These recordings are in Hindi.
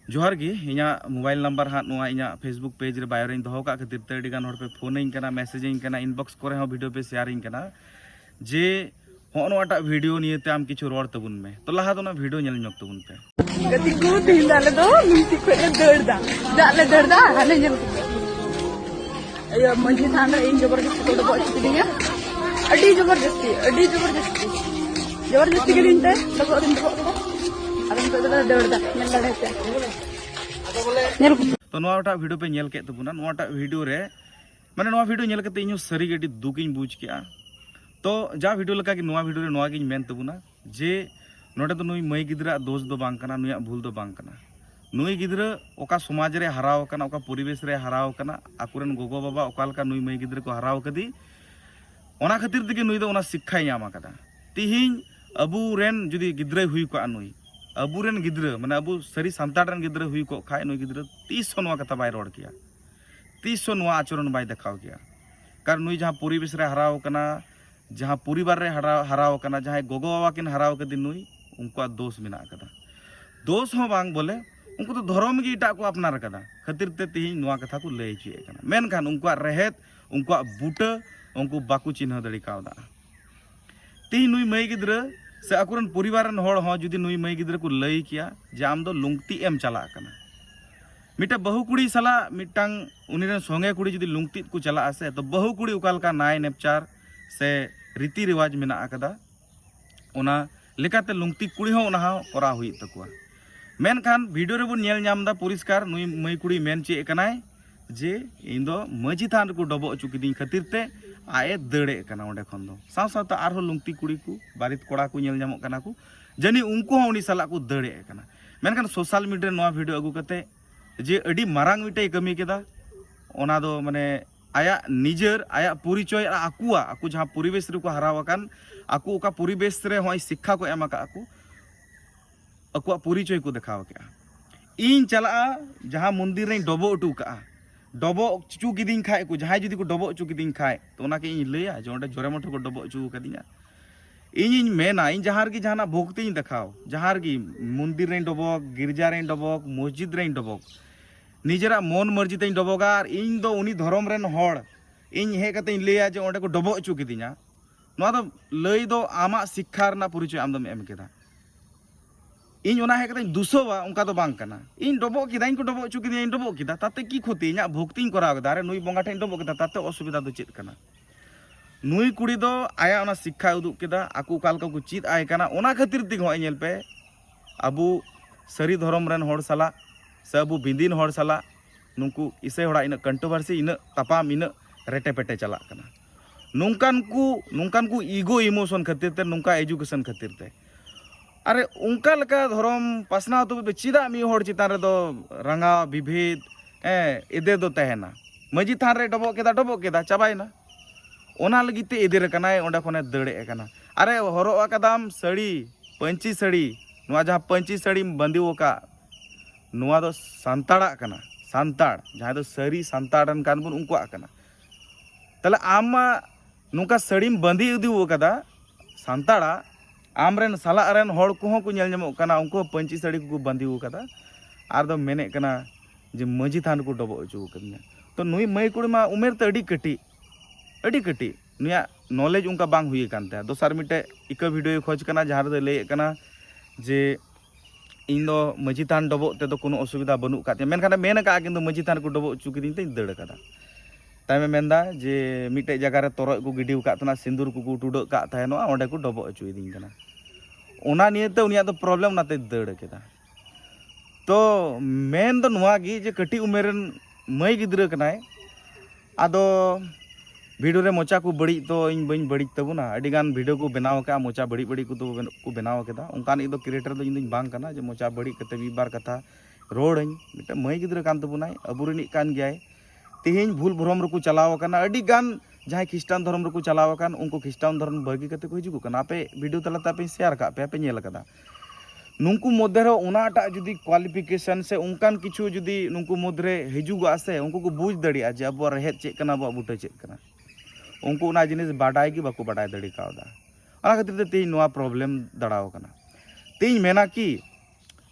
जोहार गी इना मोबाइल नंबर हाँ नुआ इना फेसबुक पेज रे बायो रे दोहो का खातिर ते अडी गान हर पे फोन इन कना मैसेज इन कना इनबॉक्स करे हो वीडियो पे शेयर इन कना जे होनवाटा वीडियो निये ते आम किछु रोड तबुन में तो लहा दो ना वीडियो नेल ᱧᱚᱜ तबुन पे गति को दिन डाले दो नीति को दर्दा डाले दर्दा हाले जब अयो मंजी थान रे इन जबरदस्ती को बच दिया अडी जबरदस्ती के दिन ते लगो दिन को अदम तो दर्दा नेल डाले ते तो नोआटा वीडियो पे नेल के तबुना नोआटा वीडियो रे माने नोआ वीडियो नेल कते इनु सरी गडी दुकिन बुझ के तो जा वीडियो लगा कि नोआ वीडियो रे नोआ गिन मेन तबुना जे नोडे तो नुई मई गिद्रा दोष दो बांग कना नुया भूल दो बांग कना नुई गिद्रा ओका समाज रे हराव कना ओका परिवेश रे हराव कना आकुरन गोगो बाबा ओकालका नुई मई गिद्रा को हराव कदी ओना खातिर दिके नुई दो ओना शिक्षा ᱧᱟᱢ कदा तिहिन अबु रेन जुदी गिद्रा हुई को नुई अबु रेन गिद्रा माने अबु सरी सांताड़ रेन गिद्रा हुई को खाय नुई गिद्रा 30 नोआ कथा बाय रोड किया 30 नोआ आचरण बाय देखाव किया कार नुई जहां परिवेश रे हराव कना जहां परिवार रे हराव कना जहां गोगो बाबा किन हराव कदी नुई उनको दोष मेना कदा दोष हो बांग बोले उनको तो धर्म की इटा को अपनार कदा खातिर ते तिहिन नोआ कथा को लय चे कना मेनखान उनको रेहेत उनको बूटा उनको बाकू चिन्ह दड़ी कावदा तिहिन नुई मई गिद्रा से अकुरन परिवार रन होड़ हो जुदी नुई मई गिद्रा को लय किया जे आम दो लुंगती एम चला कना मिटा बहु कुड़ी सला मिटांग उनिरन संगे कुड़ी जुदी लुंगती को चला आसे तो बहु कुड़ी उकालका नाय नेपचार से रीति रिवाज मेना कदा ओना लेकाते लुंगती कुड़ी हो ओना करा हुई तकुआ मेनखान वीडियो रे बुन नेल ᱧᱟᱢदा परिष्कार नुई मई कुड़ी मेन चे कनाय जे इन दो मजी थान को डबो अचु किदिन खातिर ते आए दड़े कना ओंडे खन दो साव साव आरो लुंगती कुड़ी को बारित कोड़ा को नेल ᱧᱟᱢᱚᱜ कना को जनी उनको उनी साला को दड़े कना मेनखान सोशल मीडिया नोआ वीडियो अगु कते जे अडी मारांग मिटे कमी केदा ओना दो माने आया निजर आया परिचय आकुआ आकु जहां परिवेश रे को हरावकान आकु ओका परिवेश रे होय शिक्षा को एमा का आकुआ परिचय को देखाव के इन चला जहां मंदिर रे डबो उटू का डबो चुचू किदिन खाय को जहां जदी को डबो चुचू किदिन खाय तो ओना के इन लैया जे ओंडे जोरे मठो को डबो चुचू कदिया इन मेना इन जहार की जहाना भक्ति देखाव जहार की मंदिर रे डबो गिरजा रे डबो मस्जिद रे डबो निजरा मन मर्जी ते डबोगा और इन दो उनी धर्म रेन होड़ इन हे कते इन लैया जे ओंडे को डबो अचु किदिया नोआ दो लई दो आमा शिक्षा रना परिचय आम दम एम केदा इन ओना हे कते दुसोवा उनका दो बांग कना इन डबो किदा इन को डबो अचु किदिया इन डबो किदा ताते की खोती इना भक्ति इन कराव कदा रे नुई बोंगा ठेन डबो किदा ताते असुविधा दो चेत कना नुई कुड़ी दो आया ओना शिक्षा उदुक केदा आकु कालका को चित आय कना ओना खातिर तिग होय नेल पे अबु सरी धर्म रेन होड़ साला से अबु बिंदिन होड़ साला नुकु इसे होड़ा इन कंट्रोवर्सी इन तपाम इन रेटे पेटे चला कना नुंकान को ईगो इमोशन खातिर ते नुंका एजुकेशन खातिर ते अरे उनका लका धर्म पासना तो चिदा मी होड़ चितान रे दो रंगा विभेद एदे दो तहना मजी थान रे डबो केदा चाबायना ओना लगी ते एदे कनाय ओंडा खने दड़े कना अरे हरो कदम साड़ी पंची साड़ी नुआ जहां पंची साड़ी बंदी का नुआ दो सांताड़ा कना सांताड़ जहां दो सरी सांताड़न कान बुन उनको कना तले आम नुका साड़ी बंदी उदी कदा सांताड़ा आमरेन साला रेन होड़ को को नेल ᱧᱟᱢᱚᱜ कना उनको पंची साड़ी को बंदी कदा आर दो मेने कना जे मजी थान को डबो अचु कदिया तो नुई मई कुड़ी मा उमेर ते अडी कटी नुया नॉलेज उनका बांग हुई कानते दोसार मिटे इका वीडियो खोज कना जहां रे लay कना जे इन दो मजी थान डबो ते दो कोनो असुविधा बनु काते मेनखान मेन का किंतु मजी थान को डबो अचु किदिन ते दड़ कदा ताइमे मेंदा जे मिटे जगह रे तोरय को गिडिव कातना सिंदूर को टुडो का थायनो ओंडे को डबो अचु इदिन कना ओना नियते उनिया तो प्रॉब्लम नाते दड़ केदा तो मेन दो नुआ गी जे कटी उमेरन मई गिद्रा कनाय आदो वीडियो रे मोचा को बड़ी तो इन बइन बड़ी तबुना अडी गान वीडियो को बनाव का मोचा बड़ी बड़ी को बनाव केदा उनकान इदो क्रिएटर दो इन बांग कना जे मोचा बड़ी कते बी बार कथा रोड़न मिटे मई गिद्रा कान तबुनाय अबुरनी कान गयाय तिहिन भूल भ्रम रको चलाव कना अडी गान जहां खिस्टान धर्म रको चलाव कान उनको खिस्टान धर्म बगी कते को हिजु कना पे वीडियो तलाता पे शेयर का पे नेल कदा नुंकु मध्य रे उनाटा जुदी क्वालिफिकेशन से उनकान किछु जुदी नुंकु मध्य हिजुगा से उनको को बुझ दड़िया जे अब रहेत चेक कना अब बुटा चेक कना उनको उना जिनिस बाडाय की बाको बाडाय दड़ी कावदा ओना खातिर ते तीन नोआ प्रॉब्लम दड़ाव कना तीन मेना की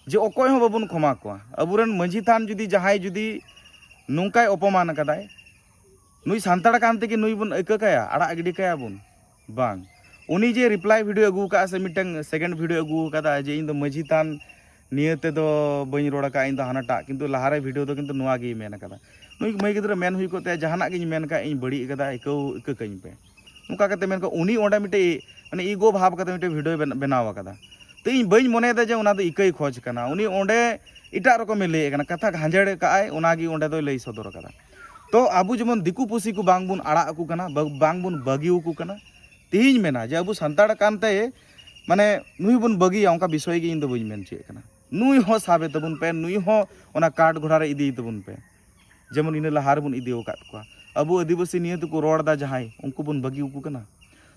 जे अकोय हो बाबुन क्षमा कोआ अबुरन मंझी थान जुदी जहाय जुदी नोंकाय अपमान कदाय नुई सान्ताड़ कानते कि नुई बन ऐका काया आड़ा गिडी काया बुन बांग उनी जे रिप्लाई वीडियो अगू का से मिटंग सेकंड वीडियो अगू कदा जे इन दो मंझी थान नियते दो बई रोड़ा का इन दो हानाटा किंतु लहारे वीडियो दो किंतु नुआ गी मेन कदा नुई मई गिद्रा मेन हुई कोते जहाना गिन मेन का इन बड़ी कदा इको इका कहीं पे नुका कते मेन का उनी ओंडा मिटे माने ईगो भाव कते मिटे वीडियो बनावा कदा तो इन बई मने दे जे उना दो इकई खोज कना उनी ओंडे इटा रकम ले कना कथा घांजड़ काय उनागी ओंडे दो लई सदर कदा तो आबू जेमन दिकू पुसी को बांग बुन आड़ा को कना बांग बुन बगिउ को कना तेहिं मेना जे आबू संताड़ कानते माने नुई बुन बगिया उनका विषय गे इन दो बई मेन चे कना नुई हो साबे तबुन पे नुई हो ओना काट घोड़ा रे इदी तबुन पे जेमन इन लहार बुन इदी ओकात को आबू आदिवासी नियत को रोड़ दा जहाय उनको बुन बगिउ को कना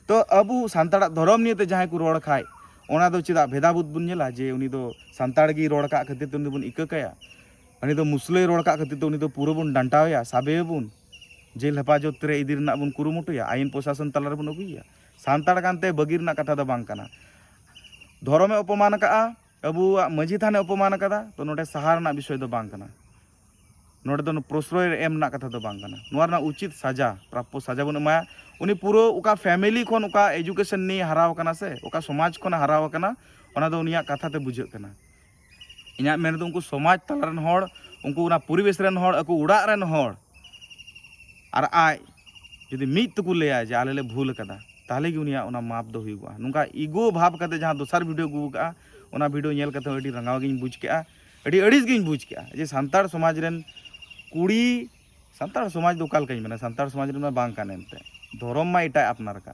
तो आबू संताड़ धर्म नियत जहाय को रोड़ खाय ओना दो चिदा भेदाबुद बुन नेला जे उनी दो संताड़ गी रोड़ का खातिर तुन बुन इका काया उनी दो मुसले रोड़ का खातिर उनी दो पूरा बुन डांटावया साबे बुन जेल हेफाजत रे इदी रना बुन कुरुमुटुया आईन प्रशासन तलार बुन अगुया सान्ताड़ कानते बगी रना कथा दो बांग कना धर्मे अपमान का अबू मंझी थाने अपमान कदा तो नोडे सहार ना विषय दो बांग कना नोडे दो प्रश्रय एम ना कथा दो बांग कना नोर ना उचित सजा प्राप्य सजा बुन एमाया उनी पूरा उका फैमिली खन उका एजुकेशन नि हराव कना से उका समाज खन हराव कना ओना दो उनिया कथा ते बुझे कना इना मेन दो उनको समाज तलारन होड़ उनको उना परिवेश रन होड़ अको उड़ा रन होड़ आर आय जदि मित तको लेया जे आले ले भूल कदा ताले गी उनिया उना माप दो हुईगुआ नुका ईगो भाव कते जहां दोसर वीडियो गु का ओना वीडियो नेल कते अडी रंगाव गिन बुझ केआ अडी अड़ीस गिन बुझ केआ जे संताड़ समाज रन कुड़ी संताड़ समाज दो काल कई माने संताड़ समाज रन बांग कानेनते धर्म मा इटा अपनार का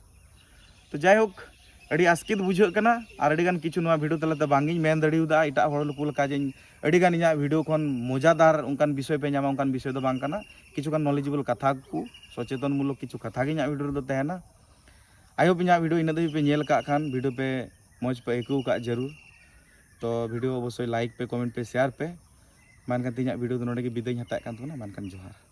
तो जाय होक अडी आस्कित बुझे कना आर अडी गान किछु नवा वीडियो तलते बांगिन मेन दड़िउदा इटा होड़ लुकुल का जे अडी गान इया वीडियो खन मजादार उनकान विषय पे नामा उनकान विषय दो बांग कना किछु गान नॉलेजेबल कथा को सचेतन मूलक किछु कथा गे इया वीडियो दो तहना आई होप इया वीडियो इन दो पे नेल का खान वीडियो पे मौज पे एकू का जरूर तो वीडियो अवश्य लाइक पे कमेंट पे शेयर पे मानकान तिया वीडियो दो नोडे गे बिदाय हता कान तोना मानकान जोहार।